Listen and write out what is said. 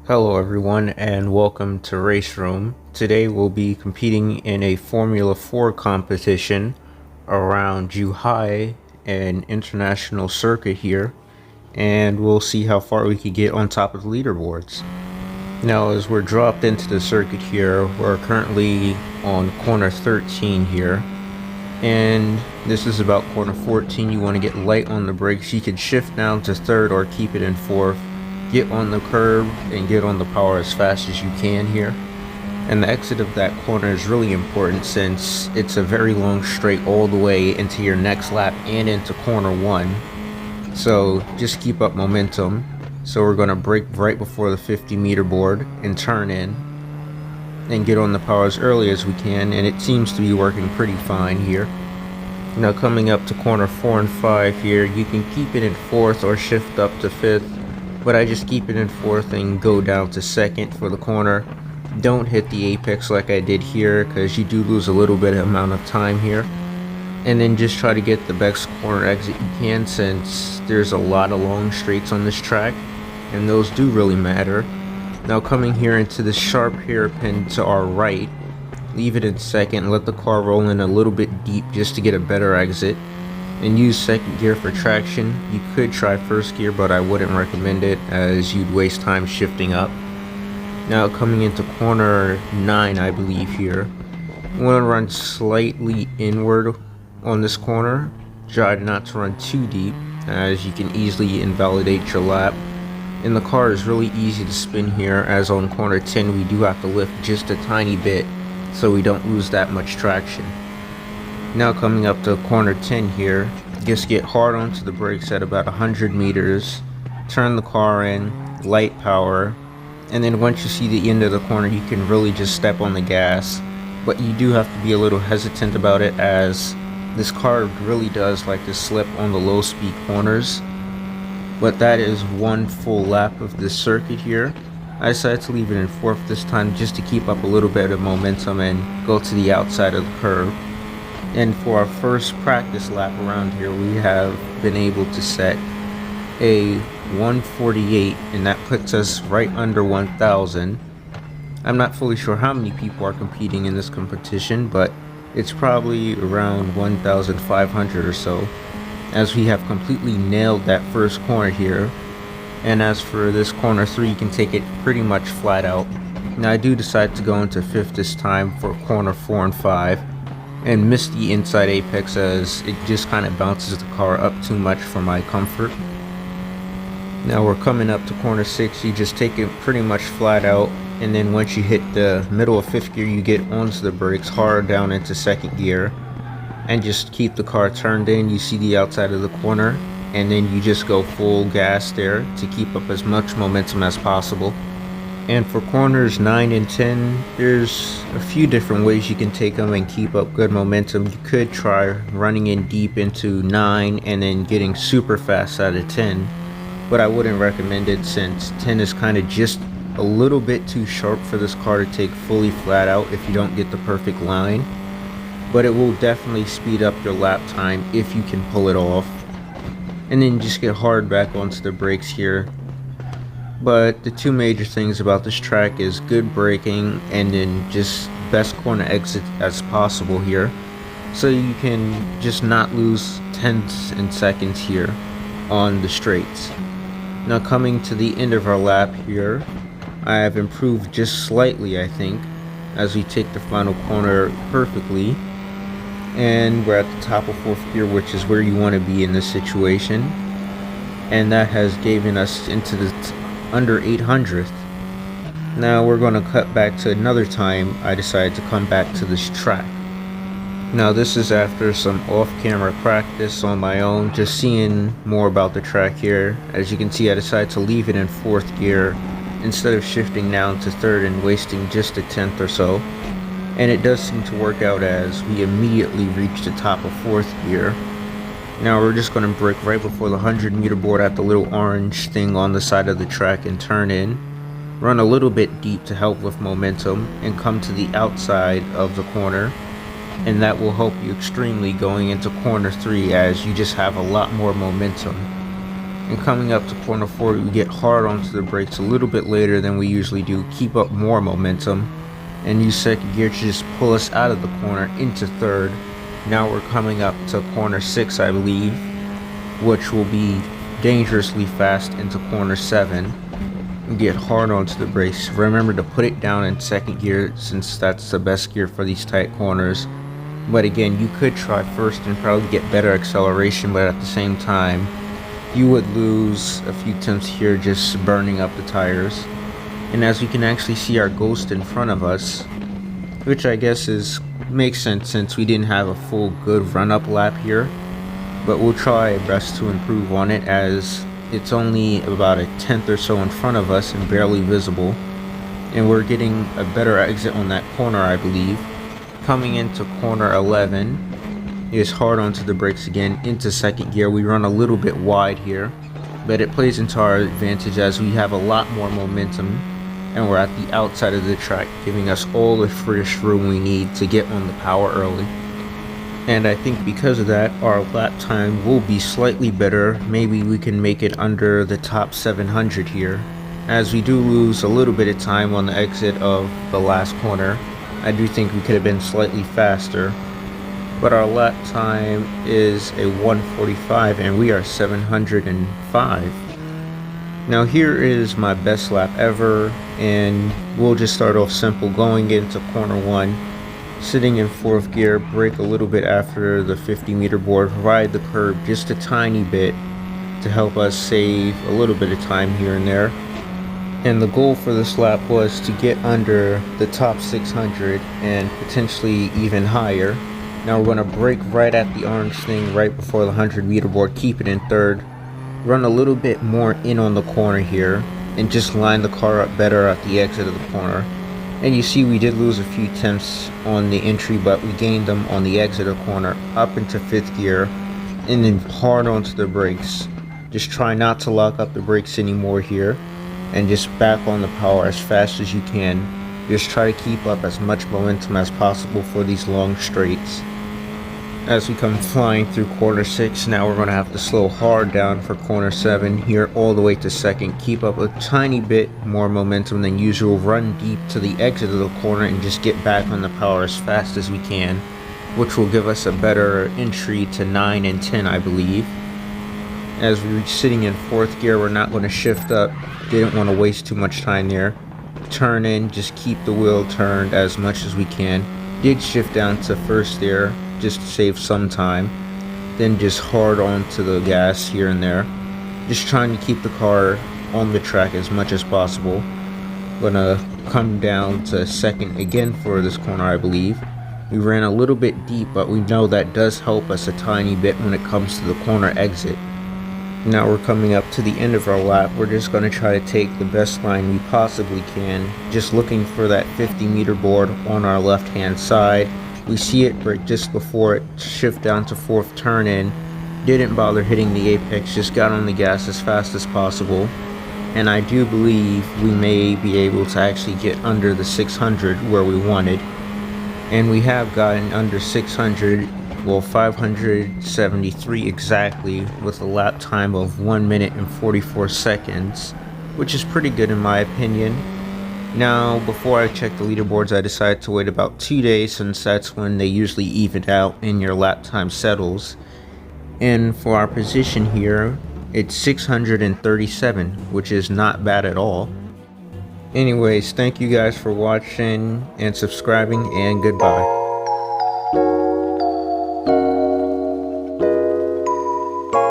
Hello everyone and welcome to RaceRoom. Today we'll be competing in a Formula 4 competition around Zhuhai, an international circuit here, and we'll see how far we can get on top of the leaderboards. Now as we're dropped into the circuit here, we're currently on corner 13 here, and this is about corner 14. You want to get light on the brakes. You can shift down to third or keep it in fourth. Get on the curb and get on the power as fast as you can here. And the exit of that corner is really important since it's a very long straight all the way into your next lap and into corner 1. So just keep up momentum. So we're going to brake right before the 50-meter board and turn in and get on the power as early as we can, and it seems to be working pretty fine here. Now coming up to corner 4 and 5 here, you can keep it in fourth or shift up to fifth, but I just keep it in fourth and go down to second for the corner. Don't hit the apex like I did here because you do lose a little bit of amount of time here. And then just try to get the best corner exit you can since there's a lot of long straights on this track and those do really matter. Now coming here into the sharp hairpin to our right, leave it in second, let the car roll in a little bit deep just to get a better exit. And use second gear for traction. You could try first gear, but I wouldn't recommend it as you'd waste time shifting up. Now coming into corner 9, I believe here, you want to run slightly inward on this corner. Try not to run too deep as you can easily invalidate your lap. And the car is really easy to spin here, as on corner 10 we do have to lift just a tiny bit so we don't lose that much traction. Now coming up to corner 10 here, just get hard onto the brakes at about 100 meters, turn the car in, light power, and then once you see the end of the corner you can really just step on the gas. But you do have to be a little hesitant about it as this car really does like to slip on the low speed corners. But that is one full lap of this circuit here. I decided to leave it in fourth this time just to keep up a little bit of momentum and go to the outside of the curve. And for our first practice lap around here, we have been able to set a 148, and that puts us right under 1,000. I'm not fully sure how many people are competing in this competition, but it's probably around 1,500 or so, as we have completely nailed that first corner here. And as for this corner 3, you can take it pretty much flat out. Now I do decide to go into fifth this time for corner 4 and 5. And miss the inside apex as it just kind of bounces the car up too much for my comfort. Now we're coming up to corner 6, you just take it pretty much flat out, and then once you hit the middle of 5th gear you get onto the brakes hard down into 2nd gear and just keep the car turned in. You see the outside of the corner and then you just go full gas there to keep up as much momentum as possible. And for corners 9 and 10, there's a few different ways you can take them and keep up good momentum. You could try running in deep into 9 and then getting super fast out of 10, but I wouldn't recommend it since 10 is kind of just a little bit too sharp for this car to take fully flat out if you don't get the perfect line. But it will definitely speed up your lap time if you can pull it off. And then just get hard back onto the brakes here. But the two major things about this track is good braking and then just best corner exit as possible here, so you can just not lose tenths and seconds here on the straights. Now coming to the end of our lap here, I have improved just slightly, I think, as we take the final corner perfectly, and we're at the top of 4th gear, which is where you want to be in this situation, and that has given us into the under 800th. Now we're going to cut back to another time I decided to come back to this track. Now this is after some off-camera practice on my own, just seeing more about the track here. As you can see, I decided to leave it in 4th gear instead of shifting down to 3rd and wasting just a 10th or so. And it does seem to work out as we immediately reach the top of 4th gear. Now we're just going to brake right before the 100-meter board at the little orange thing on the side of the track and turn in. Run a little bit deep to help with momentum and come to the outside of the corner. And that will help you extremely going into corner 3 as you just have a lot more momentum. And coming up to corner 4, we get hard onto the brakes a little bit later than we usually do, keep up more momentum, and use second gear to just pull us out of the corner into third. Now we're coming up to corner 6, I believe, which will be dangerously fast into corner 7. And get hard onto the brakes. Remember to put it down in second gear since that's the best gear for these tight corners. But again, you could try first and probably get better acceleration, but at the same time, you would lose a few tenths here just burning up the tires. And as we can actually see our ghost in front of us, which I guess makes sense since we didn't have a full good run-up lap here. But we'll try our best to improve on it as it's only about a tenth or so in front of us and barely visible. And we're getting a better exit on that corner, I believe. Coming into corner 11 is hard onto the brakes again into second gear. We run a little bit wide here, but it plays into our advantage as we have a lot more momentum and we're at the outside of the track, giving us all the freest room we need to get on the power early. And I think because of that, our lap time will be slightly better. Maybe we can make it under the top 700 here, as we do lose a little bit of time on the exit of the last corner. I do think we could have been slightly faster, but our lap time is a 1:45 and we are 705. Now here is my best lap ever, and we'll just start off simple going into corner 1. Sitting in 4th gear, brake a little bit after the 50-meter board, ride the curb just a tiny bit to help us save a little bit of time here and there. And the goal for this lap was to get under the top 600 and potentially even higher. Now we're going to brake right at the orange thing right before the 100-meter board, keep it in 3rd, run a little bit more in on the corner here, and just line the car up better at the exit of the corner. And you see we did lose a few tenths on the entry, but we gained them on the exit of the corner, up into 5th gear, and then hard onto the brakes. Just try not to lock up the brakes anymore here, and just back on the power as fast as you can. Just try to keep up as much momentum as possible for these long straights. As we come flying through corner 6, now we're going to have to slow hard down for corner 7 here all the way to 2nd. Keep up a tiny bit more momentum than usual, run deep to the exit of the corner and just get back on the power as fast as we can, which will give us a better entry to 9 and 10, I believe. As we reach sitting in 4th gear, we're not going to shift up, didn't want to waste too much time there. Turn in, just keep the wheel turned as much as we can. Did shift down to 1st there, just to save some time, then just hard onto the gas here and there, just trying to keep the car on the track as much as possible. Gonna come down to 2nd again for this corner, I believe. We ran a little bit deep, but we know that does help us a tiny bit when it comes to the corner exit. Now we're coming up to the end of our lap. We're just going to try to take the best line we possibly can, just looking for that 50-meter board on our left hand side. We see it brake just before it, shift down to 4th, turn in, didn't bother hitting the apex, just got on the gas as fast as possible. And I do believe we may be able to actually get under the 600 where we wanted. And we have gotten under 600, well 573 exactly, with a lap time of 1 minute and 44 seconds, which is pretty good in my opinion. Now, before I check the leaderboards, I decided to wait about 2 days since that's when they usually even out and your lap time settles. And for our position here, it's 637, which is not bad at all. Anyways, thank you guys for watching and subscribing, and goodbye.